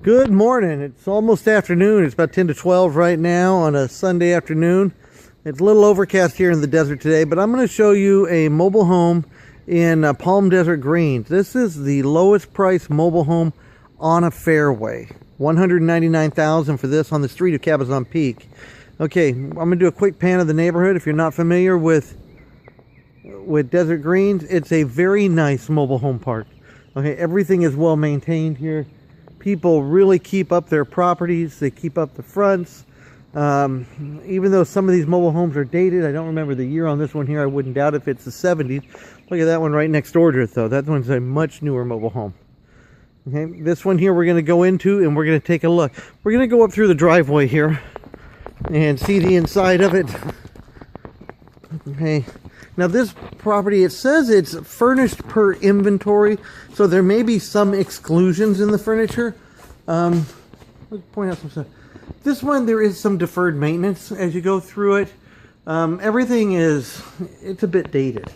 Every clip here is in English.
Good morning. It's almost afternoon. It's about 10 to 12 right now on a Sunday afternoon. It's a little overcast here in the desert today, but I'm going to show you a mobile home in Palm Desert Greens. This is the lowest price mobile home on a fairway. $199,000 for this on the street of Cabazon Peak. Okay, I'm going to do a quick pan of the neighborhood. If you're not familiar with Desert Greens, it's a very nice mobile home park. Okay, everything is well maintained here. People really keep up their properties. They keep up the fronts. Even though some of these mobile homes are dated, I don't remember the year on this one here. I wouldn't doubt if it's the 70s. Look at that one right next door to it, though. That one's a much newer mobile home. Okay, this one here we're going to go into and we're going to take a look. We're going to go up through the driveway here and see the inside of it. Okay. Now this property, it says it's furnished per inventory, so there may be some exclusions in the furniture. Let's point out some stuff. This one, there is some deferred maintenance as you go through it. Everything it's a bit dated.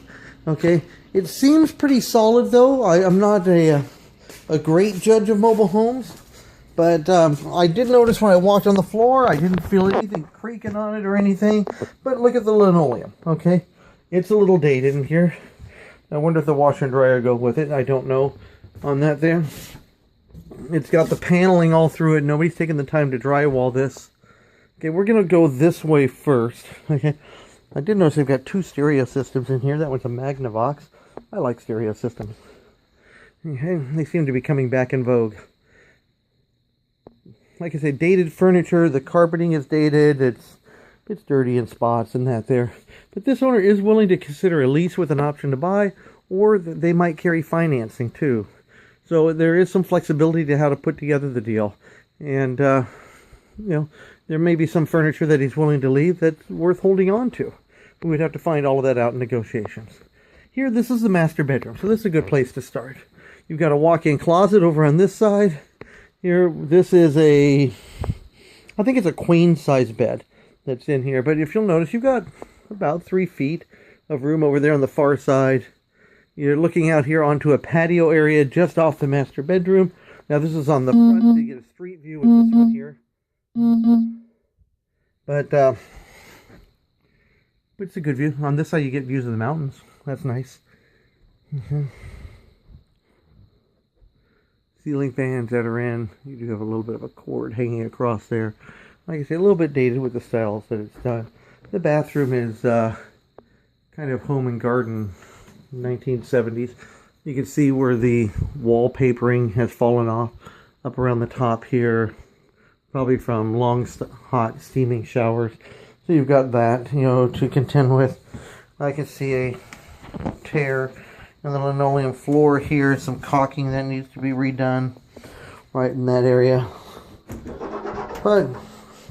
Okay, it seems pretty solid though. I'm not a great judge of mobile homes, but I did notice when I walked on the floor, I didn't feel anything creaking on it or anything. But look at the linoleum, okay? It's a little dated in here. I wonder if the washer and dryer go with it. I don't know on that there. It's got the paneling all through it. Nobody's taken the time to drywall this. Okay, we're going to go this way first. Okay, I did notice they've got two stereo systems in here. That one's a Magnavox. I like stereo systems. Okay, they seem to be coming back in vogue. Like I said, dated furniture. The carpeting is dated. It's dirty in spots and that there. But this owner is willing to consider a lease with an option to buy, or they might carry financing too. So there is some flexibility to how to put together the deal. And, you know, there may be some furniture that he's willing to leave that's worth holding on to. But we'd have to find all of that out in negotiations. Here, this is the master bedroom. So this is a good place to start. You've got a walk-in closet over on this side. Here, this is I think it's a queen-size bed that's in here. But if you'll notice, you've got about 3 feet of room over there on the far side. You're looking out here onto a patio area just off the master bedroom. Now this is on the front, so you get a street view with this one here. But it's a good view. On this side you get views of the mountains. That's nice. Ceiling fans that are in. You do have a little bit of a cord hanging across there. Like I say, a little bit dated with the styles that it's done. The bathroom is kind of home and garden, 1970s. You can see where the wallpapering has fallen off up around the top here, probably from long, hot, steaming showers. So you've got that, you know, to contend with. I can see a tear in the linoleum floor here, some caulking that needs to be redone right in that area. But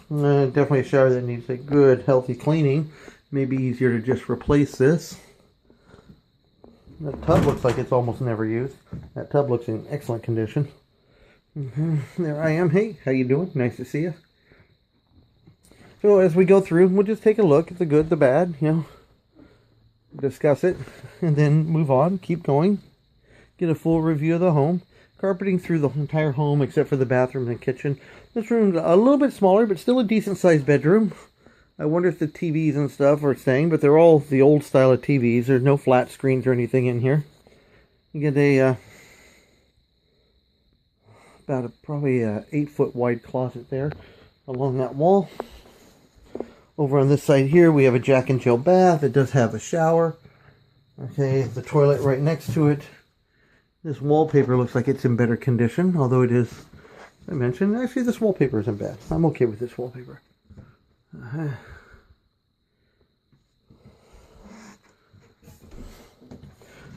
definitely a shower that needs a good, healthy cleaning. Maybe easier to just replace this. The tub looks like it's almost never used. That tub looks in excellent condition. There I am. Hey, how you doing? Nice to see you. So as we go through, we'll just take a look at the good, the bad, you know, discuss it, and then move on, keep going, get a full review of the home. Carpeting through the entire home except for the bathroom and kitchen. This room's a little bit smaller, but still a decent sized bedroom. I wonder if the TVs and stuff are staying, but they're all the old style of TVs. There's no flat screens or anything in here. You get probably a 8-foot wide closet there along that wall. Over on this side here, we have a Jack and Jill bath. It does have a shower. Okay, the toilet right next to it. This wallpaper looks like it's in better condition, although it is, as I mentioned, actually this wallpaper isn't bad. I'm okay with this wallpaper.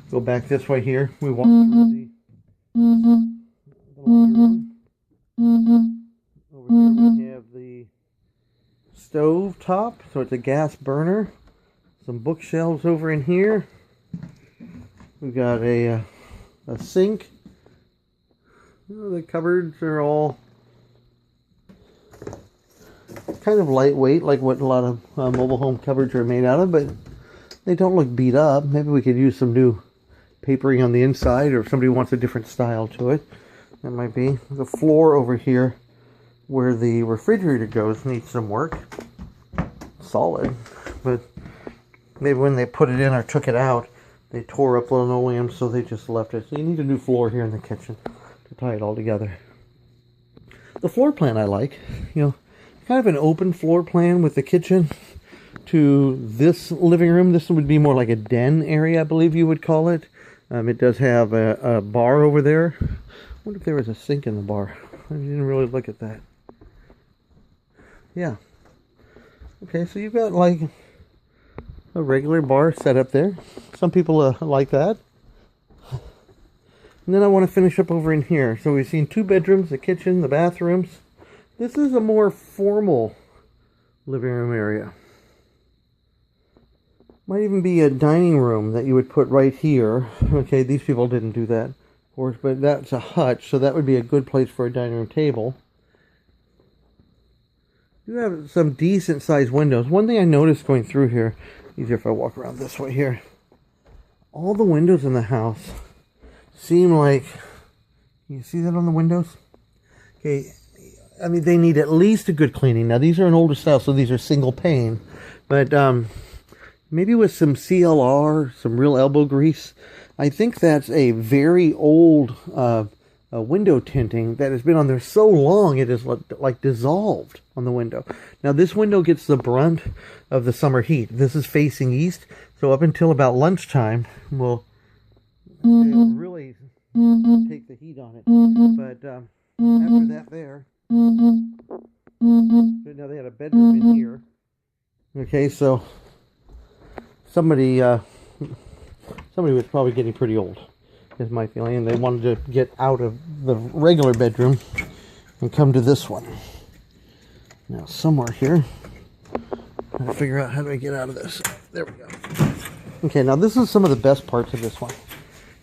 Go back this way here. We walk through the laundry room. Over here we have the stove top, so it's a gas burner. Some bookshelves over in here. We've got a sink. The cupboards are all kind of lightweight, like what a lot of mobile home cupboards are made out of, but they don't look beat up. Maybe we could use some new papering on the inside, or if somebody wants a different style to it. That might be. The floor over here where the refrigerator goes needs some work. Solid. But maybe when they put it in or took it out, they tore up the linoleum, so they just left it. So you need a new floor here in the kitchen to tie it all together. The floor plan I like. You know, kind of an open floor plan with the kitchen to this living room. This would be more like a den area, I believe you would call it. It does have a bar over there. I wonder if there was a sink in the bar. I didn't really look at that. Yeah. Okay, so you've got like a regular bar set up there. Some people like that. And then I want to finish up over in here. So we've seen 2 bedrooms, the kitchen, the bathrooms. This is a more formal living room area. Might even be a dining room that you would put right here. Okay, these people didn't do that, of course, but that's a hutch, so that would be a good place for a dining room table. You have some decent sized windows. One thing I noticed going through here, easier if I walk around this way here, all the windows in the house seem like, you see that on the windows? Okay, I mean, they need at least a good cleaning. Now, these are an older style, so these are single pane, but maybe with some CLR, some real elbow grease. I think that's a very old window tinting that has been on there so long it is like dissolved on the window. Now this window gets the brunt of the summer heat. This is facing east, so up until about lunchtime will really take the heat on it. But after that there, now they had a bedroom in here. Okay, so somebody was probably getting pretty old, is my feeling, and they wanted to get out of the regular bedroom and come to this one. Now, somewhere here, I'm trying to figure out how do I get out of this. There we go. Okay, now this is some of the best parts of this one.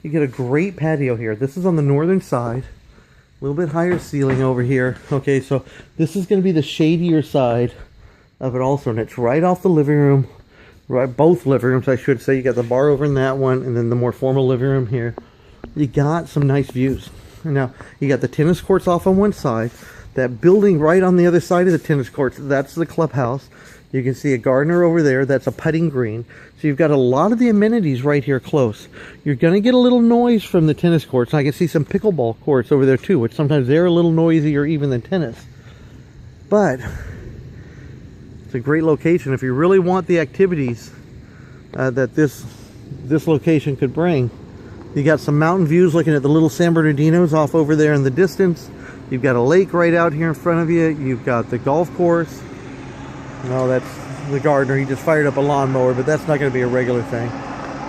You get a great patio here. This is on the northern side, a little bit higher ceiling over here. Okay, so this is going to be the shadier side of it also, and it's right off the living room. Right, both living rooms, I should say. You got the bar over in that one, and then the more formal living room here. You got some nice views. Now, you got the tennis courts off on one side. That building right on the other side of the tennis courts, that's the clubhouse. You can see a gardener over there. That's a putting green. So you've got a lot of the amenities right here close. You're going to get a little noise from the tennis courts. I can see some pickleball courts over there too, which sometimes they're a little noisier even than tennis. But it's a great location if you really want the activities that this location could bring. You got some mountain views looking at the little San Bernardinos off over there in the distance. You've got a lake right out here in front of you. You've got the golf course. No, that's the gardener. He just fired up a lawnmower, but that's not going to be a regular thing.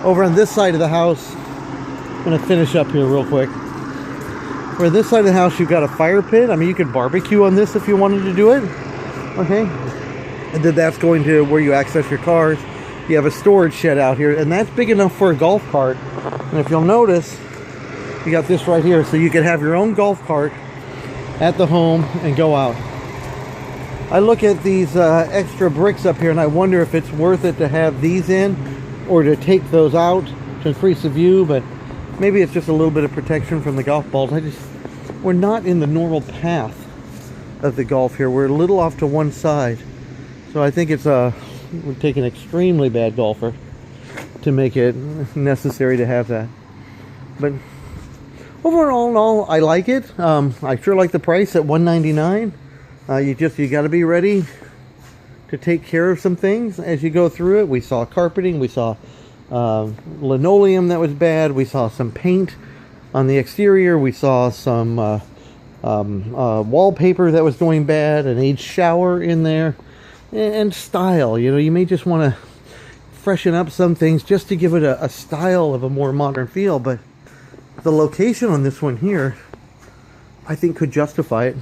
Over on this side of the house, I'm going to finish up here real quick. For this side of the house, you've got a fire pit. I mean, you could barbecue on this if you wanted to do it. Okay. And then that's going to where you access your cars. You have a storage shed out here, and that's big enough for a golf cart. And if you'll notice, you got this right here, so you could have your own golf cart at the home and go out. I look at these extra bricks up here, and I wonder if it's worth it to have these in or to take those out to increase the view, but maybe it's just a little bit of protection from the golf balls. We're not in the normal path of the golf here. We're a little off to one side. So I think it would take an extremely bad golfer to make it necessary to have that. But overall in all, I like it. I sure like the price at $199. You got to be ready to take care of some things as you go through it. We saw carpeting, we saw linoleum that was bad, we saw some paint on the exterior, we saw some wallpaper that was going bad, an aged shower in there, and style. You know, you may just want to freshen up some things just to give it a style of a more modern feel, but the location on this one here, I think, could justify it.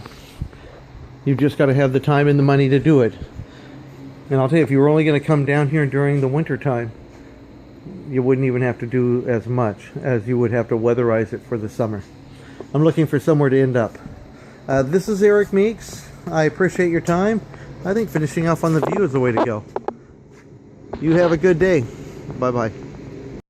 You've just got to have the time and the money to do it. And I'll tell you, if you were only going to come down here during the winter time, you wouldn't even have to do as much as you would have to weatherize it for the summer. I'm looking for somewhere to end up. This is Eric Meeks. I appreciate your time. I think finishing off on the view is the way to go. You have a good day. Bye-bye.